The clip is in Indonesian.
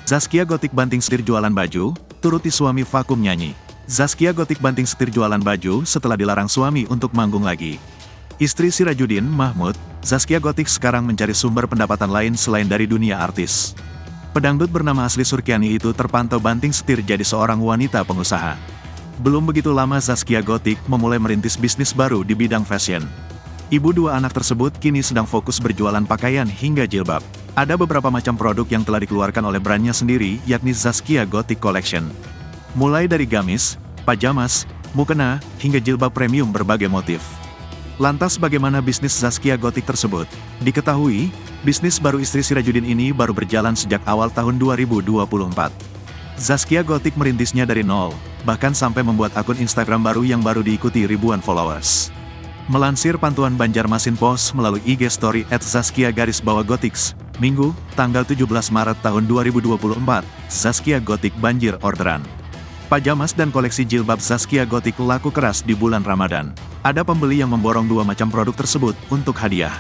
Zaskia Gotik banting setir jualan baju, turuti suami vakum nyanyi. Zaskia Gotik banting setir jualan baju setelah dilarang suami untuk manggung lagi. Istri Sirajuddin Mahmud, Zaskia Gotik sekarang mencari sumber pendapatan lain selain dari dunia artis. Pedangdut bernama asli Surkiani itu terpantau banting setir jadi seorang wanita pengusaha. Belum begitu lama Zaskia Gotik memulai merintis bisnis baru di bidang fashion. Ibu dua anak tersebut kini sedang fokus berjualan pakaian hingga jilbab. Ada beberapa macam produk yang telah dikeluarkan oleh brandnya sendiri, yakni Zaskia Gotik Collection. Mulai dari gamis, pajamas, mukena, hingga jilbab premium berbagai motif. Lantas bagaimana bisnis Zaskia Gotik tersebut? Diketahui, bisnis baru istri Sirajuddin ini baru berjalan sejak awal tahun 2024. Zaskia Gotik merintisnya dari nol, bahkan sampai membuat akun Instagram baru yang baru diikuti ribuan followers. Melansir pantauan Banjarmasin Post melalui IG Story @Zaskia_Gotiks, Minggu, tanggal 17 Maret tahun 2024, Zaskia Gotik banjir orderan. Pajamas dan koleksi jilbab Zaskia Gotik laku keras di bulan Ramadan. Ada pembeli yang memborong dua macam produk tersebut untuk hadiah.